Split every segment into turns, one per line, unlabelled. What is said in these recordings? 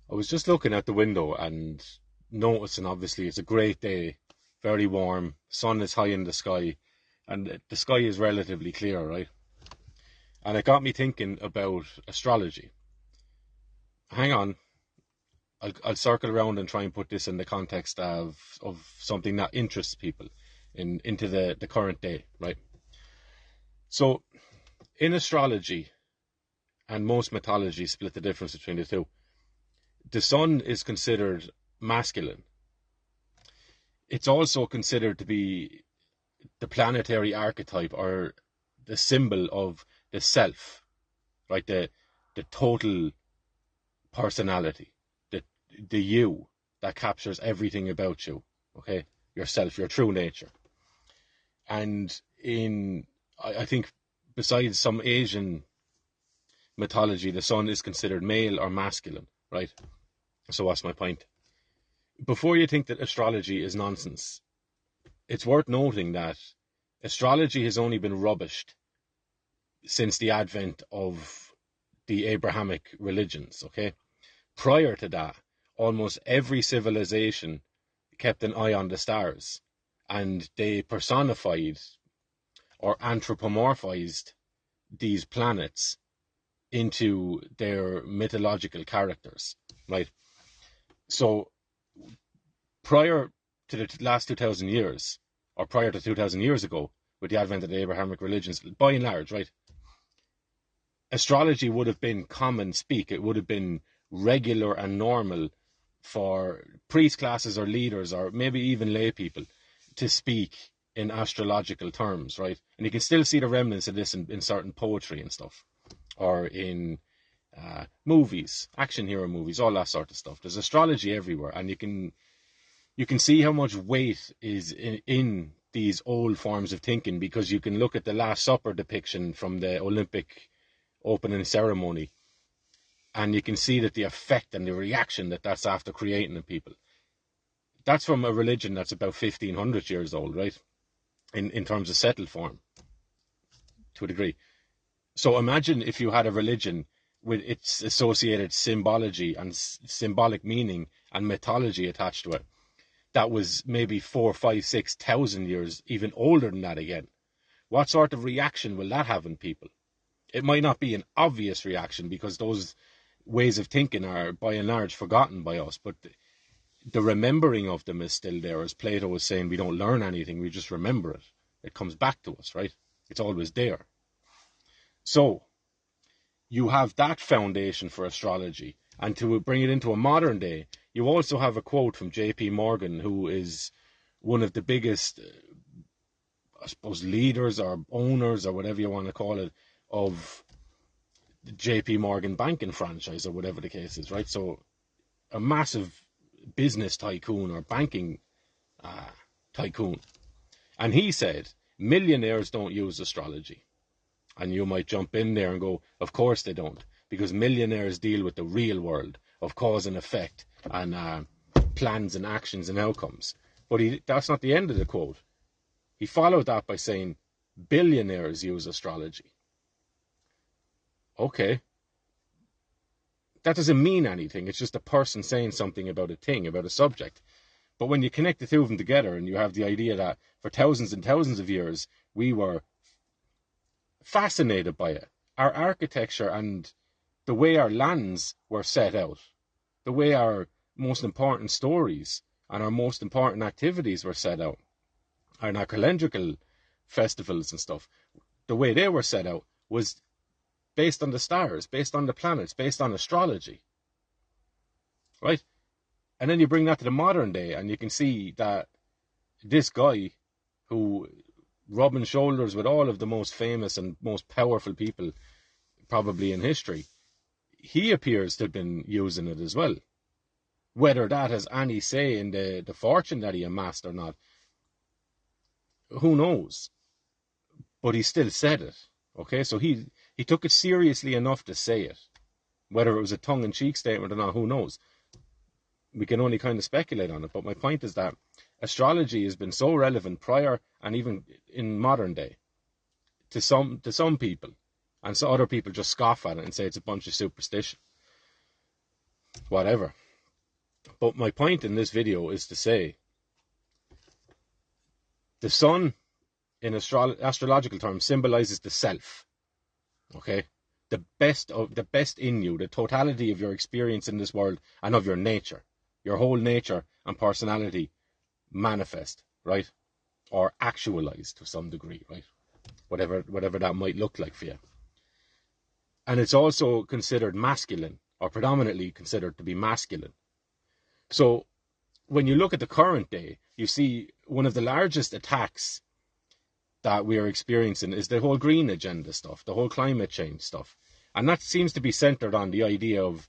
I was just looking out the window and noticing, obviously, it's a great day, very warm, sun is high in the sky, and the sky is relatively clear, right? And it got me thinking about astrology. Hang on, I'll circle around and try and put this in the context of something that interests people into the current day, right? So, in astrology, and most mythology split the difference between the two, the sun is considered masculine. It's also considered to be the planetary archetype or the symbol of the self, right? The total personality, the you that captures everything about you, okay? Yourself, your true nature. And I think besides some Asian mythology, the sun is considered male or masculine, right? So what's my point? Before you think that astrology is nonsense, it's worth noting that astrology has only been rubbished since the advent of the Abrahamic religions, okay? Prior to that, almost every civilization kept an eye on the stars, and they personified or anthropomorphized these planets into their mythological characters, right? So prior to the last 2,000 years, or prior to 2,000 years ago, with the advent of the Abrahamic religions, by and large, right, astrology would have been common speak. It would have been regular and normal for priest classes or leaders or maybe even lay people to speak in astrological terms, right? And you can still see the remnants of this in certain poetry and stuff, or in movies, action hero movies, all that sort of stuff. There's astrology everywhere, and you can see how much weight is in these old forms of thinking, because you can look at the Last Supper depiction from the Olympic opening ceremony, and you can see that the effect and the reaction that that's after creating in people. That's from a religion that's about 1,500 years old, right? In terms of settled form, to a degree. So imagine if you had a religion with its associated symbology and symbolic meaning and mythology attached to it, that was maybe 4, 5, 6,000 years, even older than that again. What sort of reaction will that have in people? It might not be an obvious reaction, because those ways of thinking are by and large forgotten by us, but the remembering of them is still there. As Plato was saying, we don't learn anything, we just remember it. It comes back to us, right? It's always there. So you have that foundation for astrology, and to bring it into a modern day, you also have a quote from J.P. Morgan, who is one of the biggest, I suppose, leaders or owners or whatever you want to call it, of the J.P. Morgan banking franchise, or whatever the case is, right? So a massive business tycoon or banking tycoon. And he said, millionaires don't use astrology. And you might jump in there and go, of course they don't, because millionaires deal with the real world of cause and effect and plans and actions and outcomes. But that's not the end of the quote. He followed that by saying, billionaires use astrology. Okay. That doesn't mean anything. It's just a person saying something about a thing, about a subject. But when you connect the two of them together, and you have the idea that for thousands and thousands of years, we were fascinated by it. Our architecture and the way our lands were set out, the way our most important stories and our most important activities were set out, and our calendrical festivals and stuff, the way they were set out was based on the stars, based on the planets, based on astrology, right? And then you bring that to the modern day, and you can see that this guy, who rubbing shoulders with all of the most famous and most powerful people probably in history, he appears to have been using it as well. Whether that has any say in the fortune that he amassed or not, who knows? But he still said it. Okay, so he took it seriously enough to say it. Whether it was a tongue-in-cheek statement or not, who knows? We can only kind of speculate on it. But my point is that astrology has been so relevant prior and even in modern day to some people, and so other people just scoff at it and say it's a bunch of superstition. whatever. But my point in this video is to say the sun in astrological terms symbolizes the self. Okay? The best in you, the totality of your experience in this world and of your nature. Your whole nature and personality manifest, right? Or actualized to some degree, right? Whatever that might look like for you. And it's also considered masculine, or predominantly considered to be masculine. So when you look at the current day, you see one of the largest attacks that we are experiencing is the whole green agenda stuff, the whole climate change stuff. And that seems to be centered on the idea of,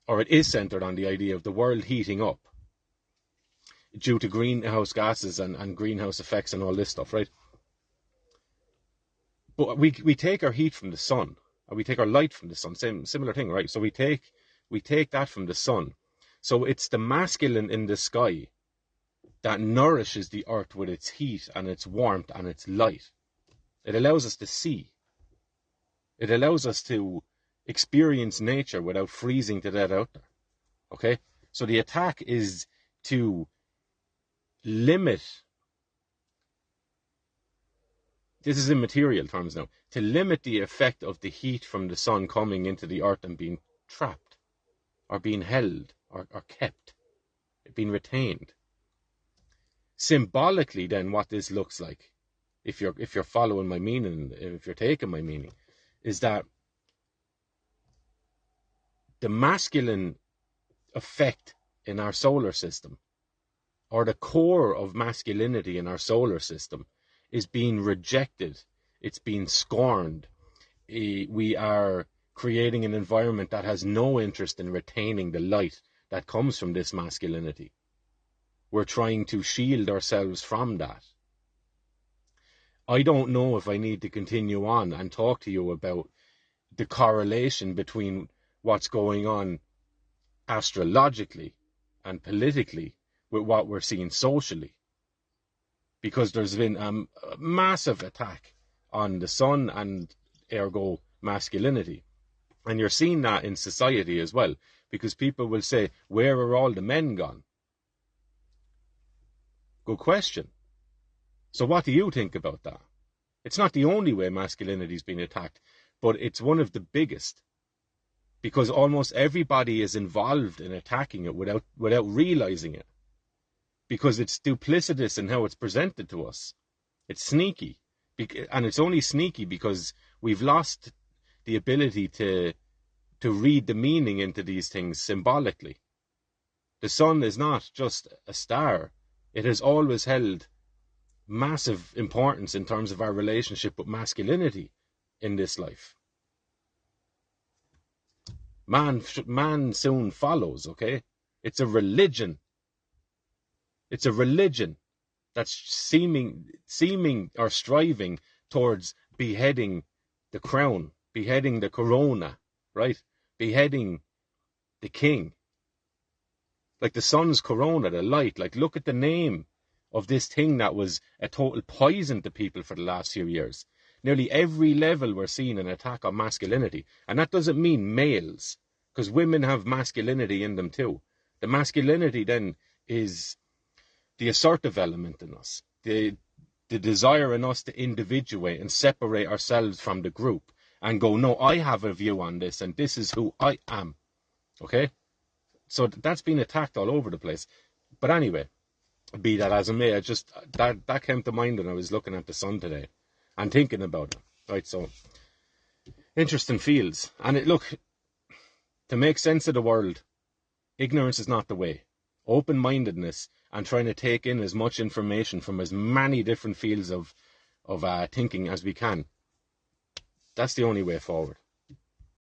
or it is centered on the idea of the world heating up due to greenhouse gases and greenhouse effects and all this stuff, right? But we take our heat from the sun, or we take our light from the sun, similar thing, right? So we take that from the sun. So it's the masculine in the sky that nourishes the earth with its heat and its warmth and its light. It allows us to see. It allows us to experience nature without freezing to death out there. Okay? So the attack is to limit, this is in material terms now, to limit the effect of the heat from the sun coming into the earth and being trapped, or being held, or kept, being retained. Symbolically, then, what this looks like, if you're following my meaning, if you're taking my meaning, is that the masculine effect in our solar system, or the core of masculinity in our solar system, is being rejected. It's being scorned. We are creating an environment that has no interest in retaining the light that comes from this masculinity. We're trying to shield ourselves from that. I don't know if I need to continue on and talk to you about the correlation between what's going on astrologically and politically with what we're seeing socially. Because there's been a massive attack on the sun and ergo masculinity. And you're seeing that in society as well. Because people will say, where are all the men gone? Good question. So what do you think about that? It's not the only way masculinity is being attacked, but it's one of the biggest. Because almost everybody is involved in attacking it without realizing it. Because it's duplicitous in how it's presented to us. It's sneaky. And it's only sneaky because we've lost the ability to read the meaning into these things symbolically. The sun is not just a star. It has always held massive importance in terms of our relationship with masculinity in this life. Man soon follows, okay? It's a religion. It's a religion that's seeming or striving towards beheading the crown, beheading the corona, right? Beheading the king. Like the sun's corona, the light. Like, look at the name of this thing that was a total poison to people for the last few years. Nearly every level we're seeing an attack on masculinity. And that doesn't mean males, because women have masculinity in them too. The masculinity then is the assertive element in us, the desire in us to individuate and separate ourselves from the group and go, no, I have a view on this and this is who I am. Okay? So that's been attacked all over the place. But anyway, be that as it may, that came to mind when I was looking at the sun today and thinking about it. Right, so interesting fields. And look, to make sense of the world, ignorance is not the way. Open-mindedness and trying to take in as much information from as many different fields of thinking as we can. That's the only way forward.